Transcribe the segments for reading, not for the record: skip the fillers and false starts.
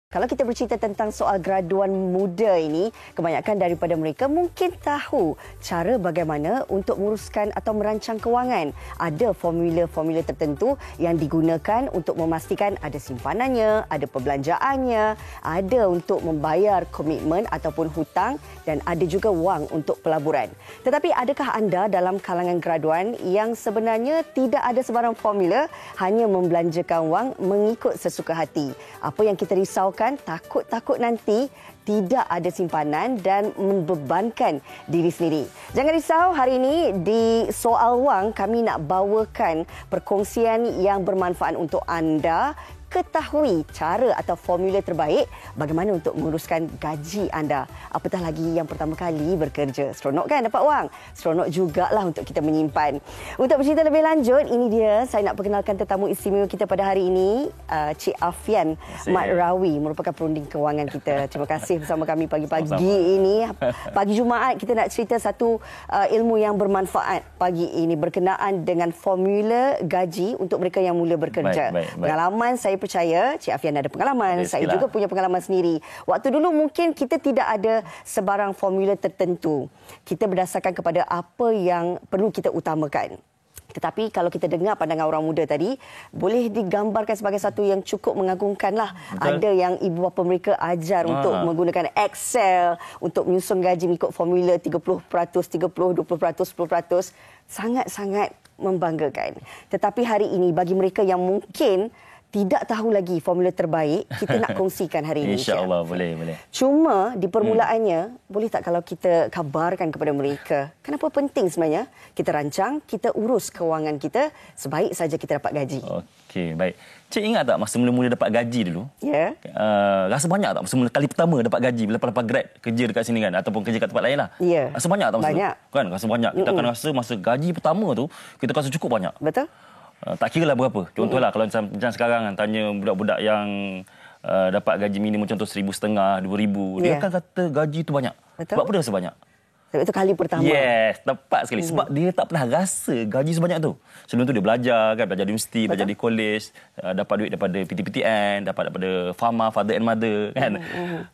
Kalau kita bercerita tentang soal graduan muda ini, kebanyakan daripada mereka mungkin tahu cara bagaimana untuk menguruskan atau merancang kewangan. Ada formula-formula tertentu yang digunakan untuk memastikan ada simpanannya, ada perbelanjaannya, ada untuk membayar komitmen ataupun hutang dan ada juga wang untuk pelaburan. Tetapi adakah anda dalam kalangan graduan yang sebenarnya tidak ada sebarang formula, hanya membelanjakan wang mengikut sesuka hati? Apa yang kita risaukan, takut nanti tidak ada simpanan dan membebankan diri sendiri. Jangan risau, hari ini di Soal Wang kami nak bawakan perkongsian yang bermanfaat untuk anda. Ketahui cara atau formula terbaik bagaimana untuk menguruskan gaji anda. Apatah lagi yang pertama kali bekerja. Seronok kan dapat wang? Seronok jugalah untuk kita menyimpan. Untuk bercerita lebih lanjut, ini dia saya nak perkenalkan tetamu istimewa kita pada hari ini, Cik Afian Mat Rawi, merupakan perunding kewangan kita. Terima kasih bersama kami pagi-pagi ini. Pagi Jumaat kita nak cerita satu ilmu yang bermanfaat pagi ini berkenaan dengan formula gaji untuk mereka yang mula bekerja. Baik. Pengalaman saya percaya Cik Afian ada pengalaman, saya juga punya pengalaman sendiri. Waktu dulu mungkin kita tidak ada sebarang formula tertentu. Kita berdasarkan kepada apa yang perlu kita utamakan. Tetapi kalau kita dengar pandangan orang muda tadi, boleh digambarkan sebagai satu yang cukup mengagumkanlah. Ada yang ibu bapa mereka ajar untuk menggunakan Excel untuk menyusun gaji mengikut formula 30%, 30%, 20%, 10%. Sangat-sangat membanggakan. Tetapi hari ini bagi mereka yang mungkin tidak tahu lagi formula terbaik, kita nak kongsikan hari ini. InsyaAllah, boleh. Cuma di permulaannya, boleh tak kalau kita kabarkan kepada mereka, kenapa penting sebenarnya kita rancang, kita urus kewangan kita, sebaik saja kita dapat gaji. Okey, baik. Cik ingat tak masa mula-mula dapat gaji dulu? Ya. Rasa banyak tak masa mula kali pertama dapat gaji, lepas grad kerja dekat sini kan, ataupun kerja kat tempat lain lah? Ya. Rasa banyak tak masa banyak. tu? Kan, rasa banyak. Kita akan rasa masa gaji pertama tu, kita rasa cukup banyak. Betul. Tak kira lah berapa. Contohlah kalau macam sekarang kan, tanya budak-budak yang dapat gaji minimum contoh 1,500, 2,000. Dia akan kata gaji tu banyak. Betul. Sebab apa dia rasa banyak? Sebab itu kali pertama. Yes, tepat sekali. Sebab dia tak pernah rasa gaji sebanyak tu. Sebelum tu dia belajar kan, belajar di universiti, belajar di kolej, dapat duit daripada PTPTN, dapat daripada Fama, Father and Mother kan.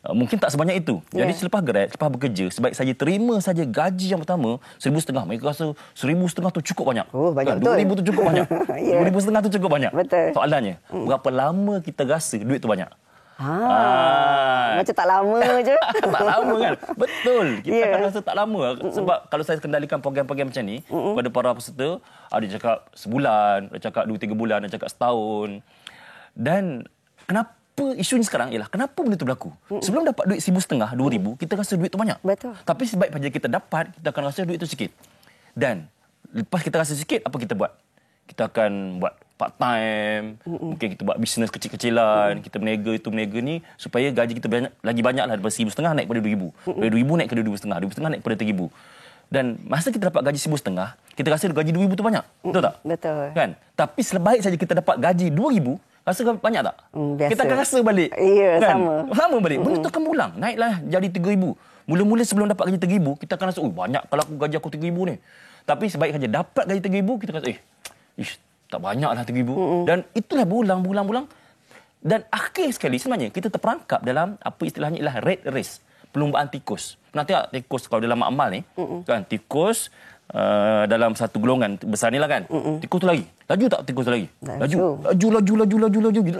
Mungkin tak sebanyak itu. Jadi selepas grad, selepas bekerja, sebaik saja terima saja gaji yang pertama 1,500. Mereka rasa 1,500 tu cukup banyak. Oh, banyak kan? betul. 2,000 tu cukup banyak. 2,500 tu cukup banyak. Betul. Soalannya, berapa lama kita rasa duit tu banyak? Macam tak lama je. Tak lama kan? Betul. Kita akan rasa tak lama. Sebab kalau saya kendalikan program-program macam ni, kepada para peserta, ada cakap sebulan, ada cakap 2-3 bulan, ada cakap setahun. Dan kenapa isunya sekarang ialah kenapa benda tu berlaku? Sebelum dapat duit 1,500, 2,000, kita rasa duit tu banyak. Betul. Tapi sebaik pada kita dapat, kita akan rasa duit tu sikit. Dan lepas kita rasa sikit, apa kita buat? Kita akan buat part time, mungkin kita buat bisnes kecil-kecilan, kita berniaga ni supaya gaji kita lagi banyaklah daripada 1,500 naik kepada 2,000. Dari 2,000 naik kepada 2,500, 2,500 naik kepada 3,000. Dan masa kita dapat gaji 1,500, kita rasa gaji 2,000 tu banyak. Betul tak? Betul. Kan? Tapi sebaik saja kita dapat gaji 2,000, rasa banyak tak? Biasa. Kita akan rasa balik. Ya, kan? sama. Balik. Benda tu akan berulang. Naiklah jadi 3,000. Mula-mula sebelum dapat gaji 3,000, kita akan rasa, banyak kalau gaji aku 3,000 ni. Tapi sebaik saja dapat gaji 3,000, kita akan rasa, tak banyaklah 3,000. Dan itulah berulang. Dan akhir sekali sebenarnya kita terperangkap dalam apa istilahnya ialah rat race, perlombaan tikus. Nanti tikus kalau dalam amal ni, kan tikus dalam satu golongan besar ni lah kan. Tikus tu lagi. Laju tak tikus tu lagi? Laju.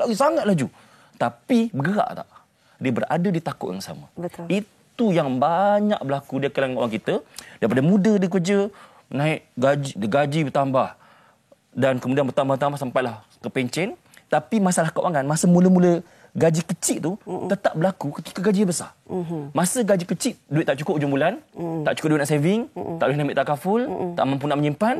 Lagi sangat laju. Tapi bergerak tak? Dia berada di takut yang sama. Betul. Itu yang banyak berlaku di kalangan orang kita. Daripada muda dia kerja, naik gaji bertambah. Dan kemudian bertambah-tambah sampailah ke pencen. Tapi masalah keuangan, masa mula-mula gaji kecil tu tetap berlaku ketika gaji besar. Masa gaji kecil, duit tak cukup hujung bulan, tak cukup duit nak saving, tak boleh nak ambil takaful, tak mampu nak menyimpan.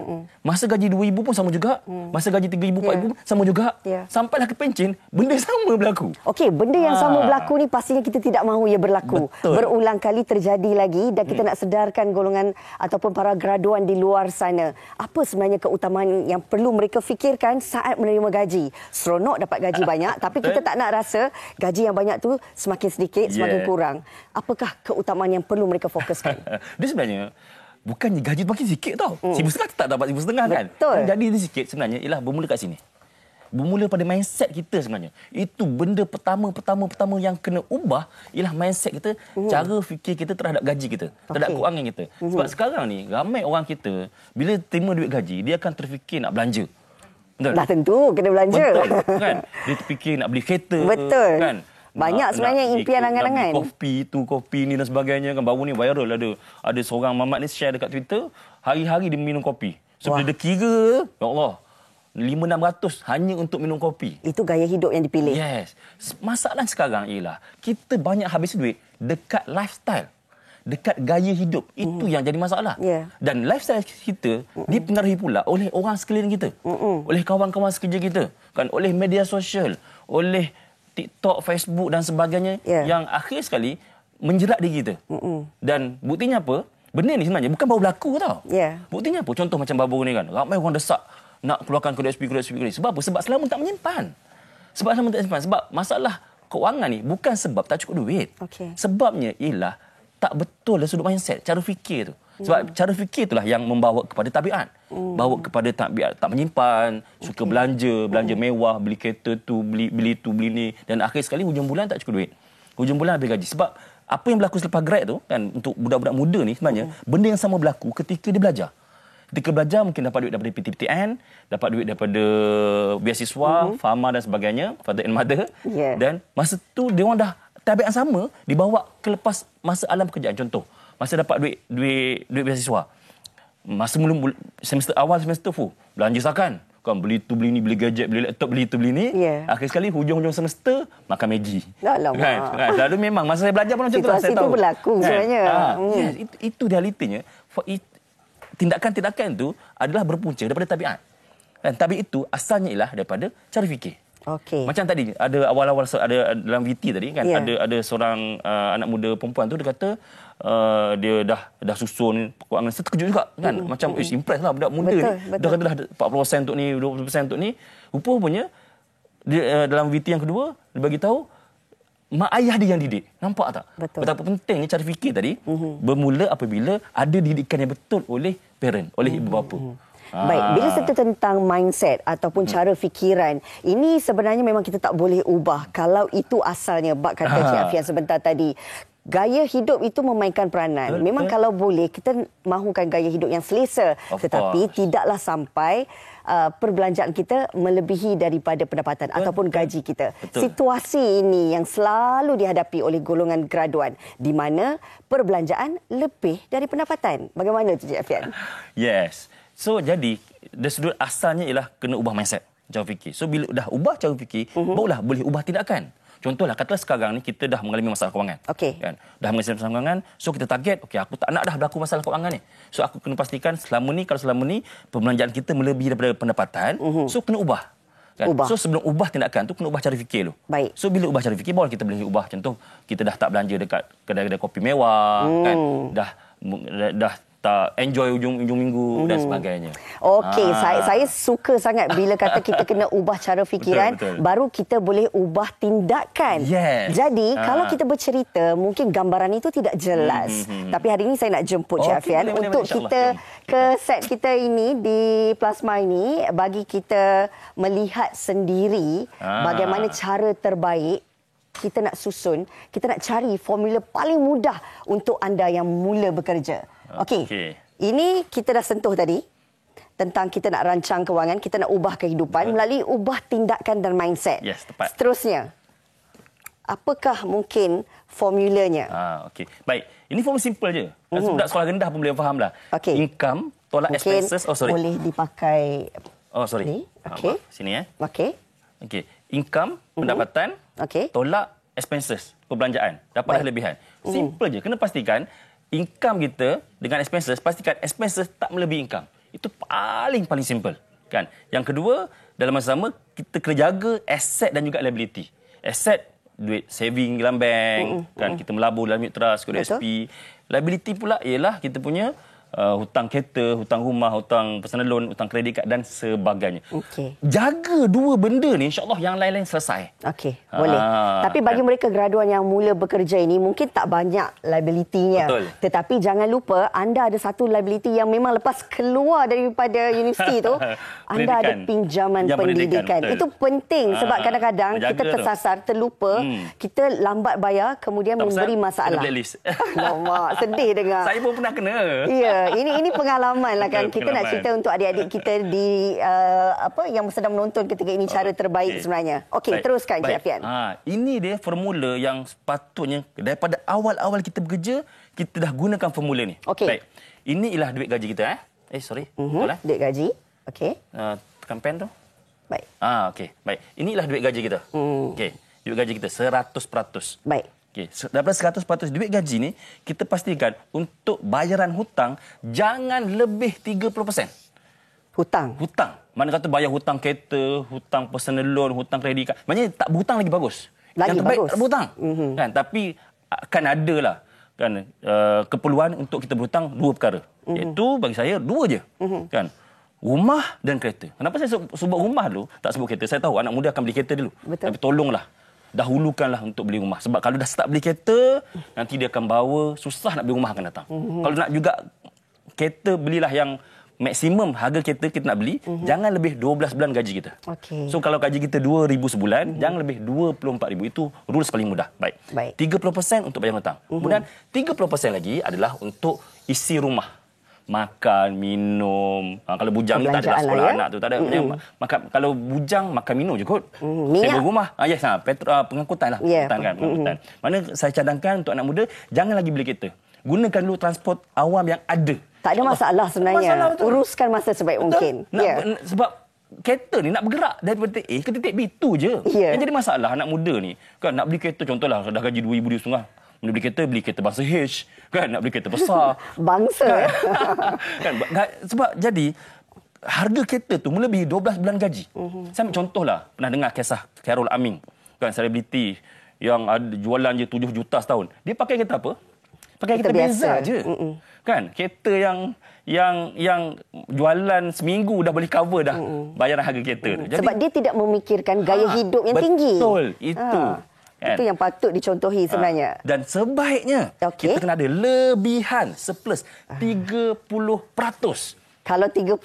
Masa gaji 2,000 pun sama juga. Masa gaji 3,000, 4,000 sama juga. Sampailah ke pencen, benda sama berlaku. Okey, benda yang sama berlaku ni pastinya kita tidak mahu ia berlaku. Betul. Berulang kali terjadi lagi dan kita nak sedarkan golongan ataupun para graduan di luar sana. Apa sebenarnya keutamaan yang perlu mereka fikirkan saat menerima gaji? Seronok dapat gaji banyak, tapi kita tak nak rasa gaji yang banyak tu semakin sedikit, semakin kurang. Apakah keutamaan yang perlu mereka fokuskan? Dia sebenarnya bukannya gaji makin sikit tau. 1,500 tak dapat 1,500 kan? Betul. Jadi dia sikit sebenarnya ialah bermula kat sini. bermula pada mindset kita sebenarnya. Itu benda pertama yang kena ubah ialah mindset kita, cara fikir kita terhadap gaji kita, terhadap kewangan kita. Sebab sekarang ni ramai orang kita bila terima duit gaji, dia akan terfikir nak belanja. Betul? Dah tentu kena belanja. Betul, kan? Dia terfikir nak beli kereta. Betul. Kan? Banyak sebenarnya impian angan-angan. Kopi ni dan sebagainya kan. Baru ni viral ada seorang mamat ni share dekat Twitter, hari-hari dia minum kopi. So bila dia kira, ya Allah, 500-600 hanya untuk minum kopi. Itu gaya hidup yang dipilih. Yes. Masalah sekarang ialah kita banyak habis duit dekat lifestyle, dekat gaya hidup. Itu yang jadi masalah. Yeah. Dan lifestyle kita dipengaruhi pula oleh orang sekeliling kita. Oleh kawan-kawan sekerja kita. Kan? Oleh media sosial. Oleh TikTok, Facebook dan sebagainya. Yeah. Yang akhir sekali menjerat diri kita. Dan buktinya apa? Benda ni sebenarnya bukan baru berlaku tau. Yeah. Buktinya apa? Contoh macam baru ni kan. Ramai orang desak nak keluarkan kode SP. Sebab apa? Sebab selama tak menyimpan. Sebab masalah kewangan ni bukan sebab tak cukup duit. Okay. Sebabnya ialah tak betul dari sudut mindset, cara fikir tu. Sebab cara fikir itulah yang membawa kepada tabiat. Bawa kepada tabiat tak menyimpan, suka belanja mewah, beli kereta tu, beli tu, beli ni. Dan akhir sekali hujung bulan tak cukup duit. Hujung bulan habis gaji. Sebab apa yang berlaku selepas grad tu, kan, untuk budak-budak muda ni sebenarnya, benda yang sama berlaku ketika dia belajar. Ketika belajar mungkin dapat duit daripada PTPTN, dapat duit daripada beasiswa, Fama dan sebagainya, father and mother. Yeah. Dan masa tu dia orang dah tabiat yang sama dibawa ke lepas masa alam pekerjaan. Contoh, masa dapat duit beasiswa. Masa semester awal semester belanja sakan. Kan beli tu beli ni, beli gadget, beli laptop, beli tu beli ni. Yeah. Akhir sekali hujung-hujung semester makan Maggi. Kan? Lalu memang masa saya belajar pun macam tu lah, saya tahu. Situasi itu berlaku sebenarnya. Yes, itu realitinya. Tindakan-tindakan itu adalah berpunca daripada tabiat. Dan tabiat itu asalnya ialah daripada cara fikir. Okay. Macam tadi ada awal-awal ada dalam VT tadi kan, ada seorang anak muda perempuan tu dia kata dia dah susun kewangan. Saya terkejut juga kan. Macam impress lah budak muda ni. Dia kata dah 40% untuk ni, 20% untuk ni. Rupa-rupanya dalam VT yang kedua dia bagi tahu mak ayah dia yang didik. Nampak tak? Betul. Betapa pentingnya cara fikir tadi bermula apabila ada didikan yang betul oleh parent, oleh ibu bapa. Baik, bila serta tentang mindset ataupun cara fikiran, ini sebenarnya memang kita tak boleh ubah. Kalau itu asalnya, bak kata Cik Afian sebentar tadi, gaya hidup itu memainkan peranan. Memang kalau boleh, kita mahukan gaya hidup yang selesa. Tetapi tidaklah sampai perbelanjaan kita melebihi daripada pendapatan ataupun gaji kita. Situasi ini yang selalu dihadapi oleh golongan graduan di mana perbelanjaan lebih dari pendapatan. Bagaimana tu Cik Afian? Yes. So, jadi, dari sudut asalnya ialah kena ubah mindset, cara fikir. So, bila dah ubah cara fikir, barulah boleh ubah tindakan. Contohlah, katalah sekarang ni kita dah mengalami masalah kewangan. Okey. Kan? Dah mengalami masalah kewangan, so kita target, okey, aku tak nak dah berlaku masalah kewangan ni. So, aku kena pastikan kalau selama ni perbelanjaan kita melebihi daripada pendapatan, so kena ubah. Kan? So, sebelum ubah tindakan tu, kena ubah cara fikir tu. Baik. So, bila ubah cara fikir, baru kita boleh ubah. Contoh, kita dah tak belanja dekat kedai-kedai kopi mewah, kan? Dah tak enjoy ujung minggu dan sebagainya. Okey, saya suka sangat bila kata kita kena ubah cara fikiran, betul. Baru kita boleh ubah tindakan. Yes. Jadi, kalau kita bercerita, mungkin gambaran itu tidak jelas. Tapi hari ini saya nak jemput Cik Afian untuk kita ke set kita ini di Plasma ini, bagi kita melihat sendiri bagaimana cara terbaik kita nak susun, kita nak cari formula paling mudah untuk anda yang mula bekerja. Okey. Ini kita dah sentuh tadi tentang kita nak rancang kewangan, kita nak ubah kehidupan melalui ubah tindakan dan mindset. Yes, tepat. Seterusnya, apakah mungkin formulanya? Okey. Baik. Ini formula simple je. Budak sekolah rendah pun boleh fahamlah. Okay. Income tolak mungkin expenses. Boleh dipakai. Okey. Sini Okey. Okey. Income, pendapatan, tolak expenses, perbelanjaan. Dapatlah lebihan. Simple je. Kena pastikan income kita dengan expenses, pastikan expenses tak melebihi income. Itu paling simple, kan? Yang kedua, dalam masa sama kita kena jaga aset dan juga liability. Aset, duit saving dalam bank, kan? Kita melabur dalam unit trust, kode SP. Liability pula ialah kita punya hutang kereta, hutang rumah, hutang personal loan, hutang kredit kad dan sebagainya. Okey. Jaga dua benda ni, insya-Allah yang lain-lain selesai. Okey, boleh. Tapi bagi mereka graduan yang mula bekerja ini mungkin tak banyak liability-nya. Betul. Tetapi jangan lupa anda ada satu liability yang memang lepas keluar daripada universiti tu, anda ada pinjaman pendidikan. Itu penting sebab kadang-kadang kita tersasar, terlupa, kita lambat bayar kemudian memberi masalah. Lama, sedih dengar. Saya pun pernah kena. Ya, ini pengalaman lah kan. Kita nak cerita untuk adik-adik kita di yang sedang menonton ketika ini cara terbaik sebenarnya. Okey, teruskan Cik Afian. Ini dia formula yang sepatutnya daripada awal-awal kita bekerja, kita dah gunakan formula ni. Okey. Baik. Ini ialah duit gaji kita sorry. Duit gaji. Okey. Tekan pen tu. Baik. Okey. Baik. Inilah duit gaji kita. Okey. Duit gaji kita 100%. Baik. Okay. Daripada 100% duit gaji ni, kita pastikan untuk bayaran hutang jangan lebih 30%. Hutang. Mana kata bayar hutang kereta, hutang personal loan, hutang kredit kad. Maknanya tak berhutang lagi bagus. Yang terbaik bagus. tak berhutang. Kan? Tapi akan ada lah kan, keperluan untuk kita berhutang dua perkara. Iaitu bagi saya dua je. Kan? Rumah dan kereta. Kenapa saya sebut rumah dulu, tak sebut kereta? Saya tahu anak muda akan beli kereta dulu. Betul. Tapi tolonglah, dahulukanlah untuk beli rumah. Sebab kalau dah start beli kereta, nanti dia akan bawa, susah nak beli rumah akan datang. Kalau nak juga kereta, belilah yang maksimum harga kereta kita nak beli, jangan lebih 12 bulan gaji kita. Okey. So kalau gaji kita 2,000 sebulan, jangan lebih 24,000. Itu rules paling mudah. Baik. 30% untuk bayar hutang. Kemudian 30% lagi adalah untuk isi rumah. Makan, minum. Kalau bujang ni tak ada sekolah anak tu. Tak ada. Makan, kalau bujang, makan minum je kot. Sewa rumah. Yes, pengangkutan lah. Pengangkutan. Mana saya cadangkan untuk anak muda, jangan lagi beli kereta. Gunakan dulu transport awam yang ada. Tak ada masalah sebenarnya. Uruskan masa sebaik mungkin. Sebab kereta ni nak bergerak daripada titik A ke titik B tu je. Yang jadi masalah anak muda ni, kan nak beli kereta, contohlah dah gaji 2,000 setengah. Beli kereta bangsa H, kan nak beli kereta besar. Bangsa. Kan? Sebab jadi harga kereta tu melebihi 12 bulan gaji. Saya ambil contohlah, pernah dengar kisah Khairul Amin, kan selebriti yang ada jualan je 7 juta setahun. Dia pakai kereta apa? Pakai kereta Beza je. Kan? Kereta yang jualan seminggu dah boleh cover dah bayaran harga kereta tu. Jadi, sebab dia tidak memikirkan gaya hidup yang tinggi. Betul, itu. Kan? Itu yang patut dicontohi sebenarnya. Dan sebaiknya kita kena ada lebihan surplus 30%. Kalau 30%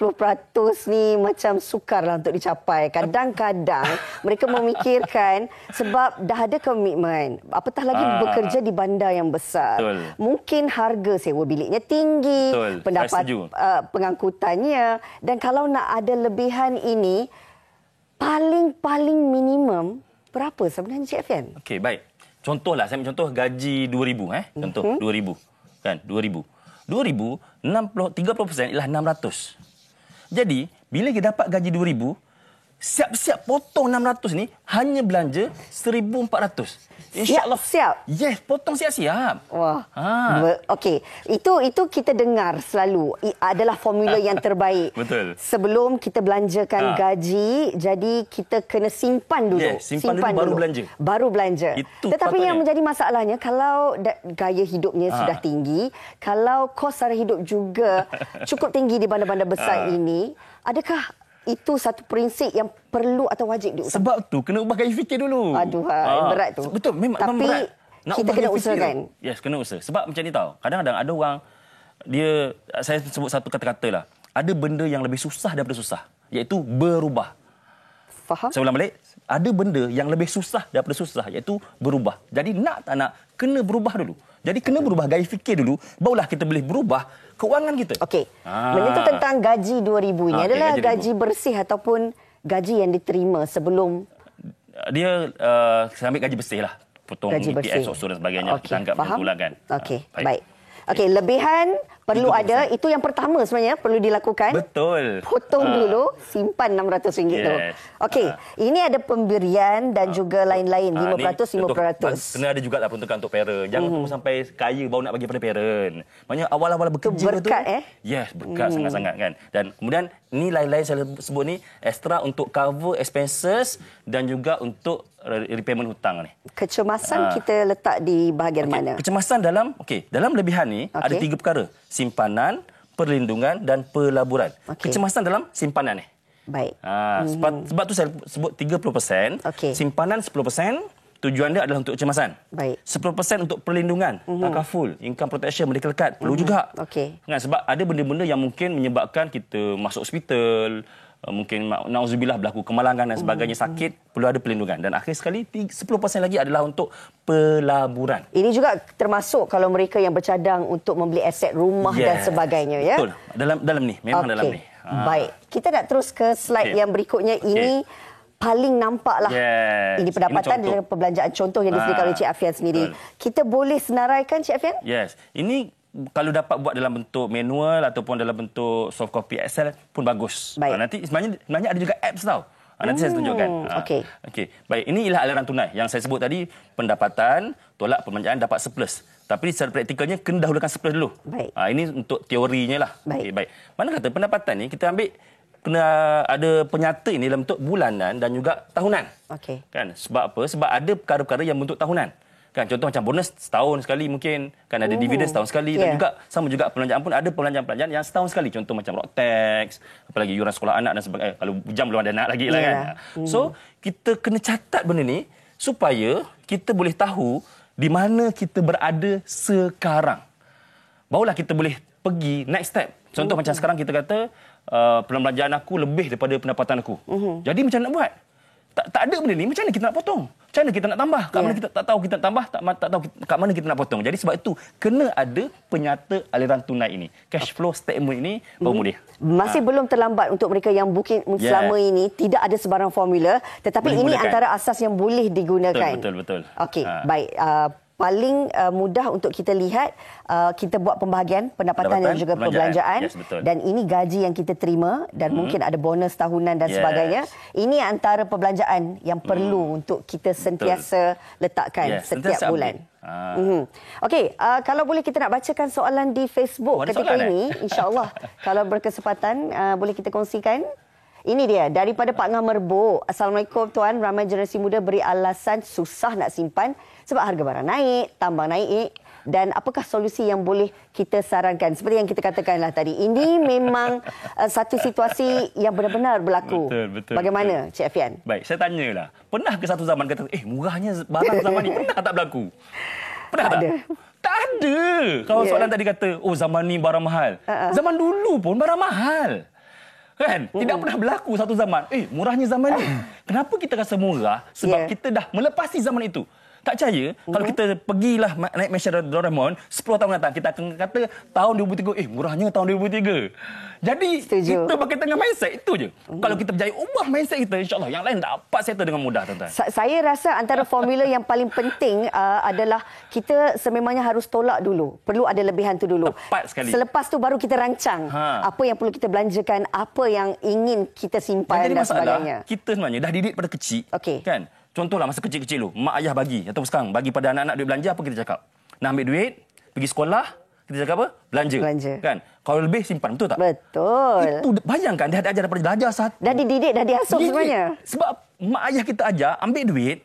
ni macam sukarlah untuk dicapai. Kadang-kadang mereka memikirkan sebab dah ada komitmen. Apatah lagi bekerja di bandar yang besar. Betul. Mungkin harga sewa biliknya tinggi, pendapat pengangkutannya. Dan kalau nak ada lebihan ini, paling minimum berapa sebenarnya Cik Afian? Okey, baik. Contohlah, saya ambil contoh gaji 2,000. Contoh 2,000. Kan, 2,000. 2,000, 30% ialah 600. Jadi, bila kita dapat gaji 2,000, siap-siap potong 600 ni hanya belanja 1,400. InsyaAllah. Siap? Yes, potong siap-siap. Wah. Okey. Itu kita dengar selalu. Adalah formula yang terbaik. Betul. Sebelum kita belanjakan gaji, jadi kita kena simpan dulu. Yes, simpan dulu baru belanja. Tetapi patutnya. Yang menjadi masalahnya, kalau gaya hidupnya sudah tinggi, kalau kos sara hidup juga cukup tinggi di bandar-bandar besar ini, adakah itu satu prinsip yang perlu atau wajib diutamakan? Sebab tu kena ubah gaya fikir dulu. Berat tu. Betul, memang tapi berat. Nak kita kena usahakan. Yes, kena usaha. Sebab macam ni tahu. Kadang-kadang ada orang, saya sebut satu kata-kata lah. Ada benda yang lebih susah daripada susah, iaitu berubah. Faham? Saya ulang balik. Ada benda yang lebih susah daripada susah, iaitu berubah. Jadi nak tak nak, kena berubah dulu. Jadi kena berubah gaya fikir dulu, barulah kita boleh berubah kewangan kita. Okey. Menyentuh tentang gaji 2,000 ini adalah gaji bersih ataupun gaji yang diterima sebelum? Dia, saya ambil gaji bersih lah. Potong gaji EPS, OSO dan sebagainya. Kita anggap macam itulah kan. Okey, baik. Okey, lebihan perlu 30%. Ada. Itu yang pertama sebenarnya perlu dilakukan. Betul. Potong dulu, simpan RM600 tu. Okey, ini ada pemberian dan juga lain-lain. 5%, 5%. Kena ada juga lah peruntukan untuk parent. Jangan tunggu sampai kaya baru nak bagi pada parent. Maksudnya awal-awal bekerja tu. Berkat Yes, berkat sangat-sangat kan. Dan kemudian ni lain-lain saya sebut ni extra untuk cover expenses dan juga untuk repayment hutang ni. Kecemasan kita letak di bahagian mana? Kecemasan dalam lebihan ni ada 3 perkara. Simpanan, perlindungan dan pelaburan. Kecemasan dalam simpanan ni. Baik. Sebab tu saya sebut 30%, simpanan 10%, tujuan dia adalah untuk kecemasan. Baik. 10% untuk perlindungan, takaful, income protection, medical card perlu juga. Kan, sebab ada benda-benda yang mungkin menyebabkan kita masuk hospital, mungkin nauzubillah berlaku kemalangan dan sebagainya, sakit, perlu ada perlindungan. Dan akhir sekali 10% lagi adalah untuk pelaburan. Ini juga termasuk kalau mereka yang bercadang untuk membeli aset rumah dan sebagainya, ya. Betul. Dalam ni, memang dalam ni. Baik. Kita nak terus ke slide yang berikutnya. Ini paling nampaklah. Ini pendapatan dan perbelanjaan contoh yang disediakan oleh Cik Afian sendiri. Kita boleh senaraikan, Cik Afian? Yes. Ini kalau dapat buat dalam bentuk manual ataupun dalam bentuk soft copy Excel pun bagus. Nanti sebenarnya ada juga apps tau. Nanti saya tunjukkan. Okey. Baik, ini ialah aliran tunai yang saya sebut tadi, pendapatan, tolak perbelanjaan, dapat surplus. Tapi secara praktikalnya kena dahulukan surplus dulu. Baik. Ini untuk teorinya lah. Baik. Mana kata pendapatan ni kita ambil kena ada penyata ini dalam bentuk bulanan dan juga tahunan. Kan? Sebab apa? Sebab ada perkara-perkara yang bentuk tahunan. Kan, contoh macam bonus setahun sekali mungkin, kan ada dividen setahun sekali, dan juga sama juga perbelanjaan pun ada perbelanjaan yang setahun sekali, contoh macam road tax, apalagi yuran sekolah anak dan sebagainya. Kalau bujang belum ada anak lagi lah kan. So kita kena catat benda ni supaya kita boleh tahu di mana kita berada sekarang. Barulah kita boleh pergi next step. Contoh macam sekarang kita kata perbelanjaan aku lebih daripada pendapatan aku. Jadi macam nak buat? Tak ada benda ni, macam mana kita nak potong? Macam mana kita nak tambah? Kat mana kita tak tahu kita nak tambah, tak tahu kat mana kita nak potong. Jadi sebab itu kena ada penyata aliran tunai ini. Cash flow statement ini baru boleh. Masih belum terlambat untuk mereka yang booking selama ini, tidak ada sebarang formula, tetapi boleh ini gunakan. Antara asas yang boleh digunakan. Betul. Okey, baik. Paling mudah untuk kita lihat, kita buat pembahagian pendapatan dan juga perbelanjaan. Dan ini gaji yang kita terima dan mungkin ada bonus tahunan dan sebagainya. Ini antara perbelanjaan yang perlu untuk kita sentiasa letakkan setiap bulan. Okey, kalau boleh kita nak bacakan soalan di Facebook ketika ini, insya-Allah. Kalau berkesempatan boleh kita kongsikan. Ini dia, daripada Pak Ngah Merbuk. Assalamualaikum Tuan, ramai generasi muda beri alasan susah nak simpan sebab harga barang naik, tambang naik. Dan apakah solusi yang boleh kita sarankan? Seperti yang kita katakanlah tadi, ini memang satu situasi yang benar-benar berlaku. Betul. Bagaimana, Cik Afian? Baik, saya tanyalah. Pernah ke satu zaman kata, murahnya barang zaman ni? Pernah tak berlaku? Pernah tak? Tak ada. Kalau soalan tadi kata, zaman ni barang mahal. Zaman dulu pun barang mahal. Kan? Tidak pernah berlaku satu zaman. Murahnya zaman ni. Kenapa kita rasa murah? Sebab kita dah melepasi zaman itu. Tak percaya, kalau kita pergilah naik mesyuarat Doraemon, 10 tahun datang, kita akan kata tahun 2003, murahnya tahun 2003. Jadi, kita pakai tengah mindset, itu je. Kalau kita berjaya ubah mindset kita, insyaAllah yang lain dapat settle dengan mudah, tuan-tuan. Saya rasa antara formula yang paling penting adalah kita sememangnya harus tolak dulu. Perlu ada lebihan tu dulu. Tepat sekali. Selepas tu baru kita rancang apa yang perlu kita belanjakan, apa yang ingin kita simpan dan sebagainya. Kita sebenarnya dah didik pada kecil, kan? Contohlah masa kecil-kecil tu, mak ayah bagi atau sekarang bagi pada anak-anak duit belanja, apa kita cakap? Nak ambil duit, pergi sekolah, kita cakap apa? Belanja. Kan? Kalau lebih simpan, betul tak? Betul. Itu bayangkan, dia ada ajar daripada belajar satu. Dah dididik, dah diasuh sebenarnya. Sebab mak ayah kita ajar, ambil duit,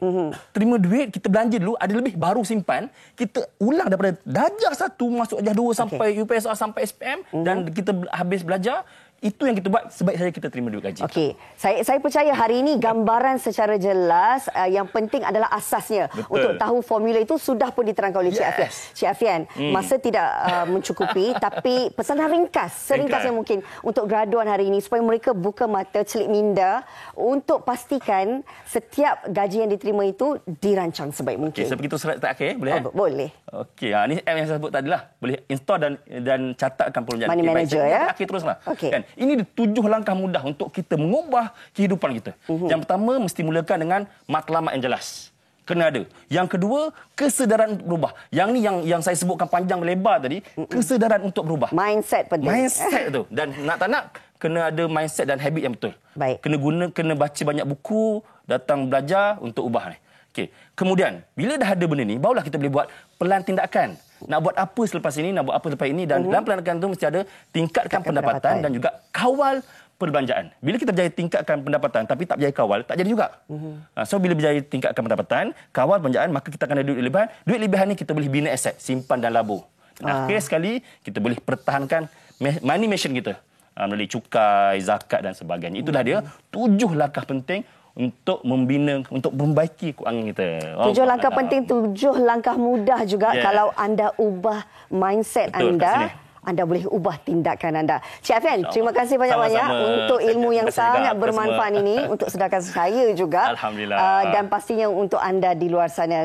terima duit, kita belanja dulu, ada lebih baru simpan, kita ulang daripada darjah 1 masuk darjah 2 sampai UPSR sampai SPM dan kita habis belajar. Itu yang kita buat, sebaik saja kita terima duit gaji. Okey, saya percaya hari ini gambaran secara jelas. Yang penting adalah asasnya. Untuk tahu formula itu sudah pun diterangkan oleh Cik Afian. Cik Afian, masa tidak mencukupi, tapi pesanan ringkas, seringkas yang mungkin untuk graduan hari ini supaya mereka buka mata, celik minda untuk pastikan setiap gaji yang diterima itu dirancang sebaik mungkin. Saya pergi tu slide terakhir, boleh? Boleh. Okey, ini app yang saya sebut tadi lah. Boleh install dan catatkan perbelanjaan. Money Manager, ya? Akhir teruslah. Kan? Ini 7 langkah mudah untuk kita mengubah kehidupan kita. Yang pertama, mesti mulakan dengan matlamat yang jelas. Kena ada. Yang kedua, kesedaran untuk berubah. Yang ni yang saya sebutkan panjang lebar tadi, kesedaran untuk berubah. Mindset penting. Mindset tu. Dan nak tak nak, kena ada mindset dan habit yang betul. Baik. Kena baca banyak buku, datang belajar untuk ubah ni. Okey. Kemudian, bila dah ada benda ni, barulah kita boleh buat pelan tindakan. Nak buat apa selepas ini, nak buat apa selepas ini. Dan dalam pelan tu mesti ada tingkatkan pendapatan dan juga kawal perbelanjaan. Bila kita berjaya tingkatkan pendapatan tapi tak berjaya kawal, tak jadi juga. So, bila berjaya tingkatkan pendapatan, kawal perbelanjaan, maka kita akan ada duit lebihan. Duit lebihan ni kita boleh bina aset, simpan dan labur. Akhir sekali, kita boleh pertahankan money mission kita melalui cukai, zakat dan sebagainya. Itulah dia 7 langkah penting untuk membina, untuk membaiki kewangan kita. 7 langkah penting, 7 langkah mudah juga. Kalau anda ubah mindset anda boleh ubah tindakan anda. Cik Afian, terima kasih banyak-banyak untuk ilmu yang sangat bermanfaat ini untuk sedangkan saya juga. Alhamdulillah. Dan pastinya untuk anda di luar sana.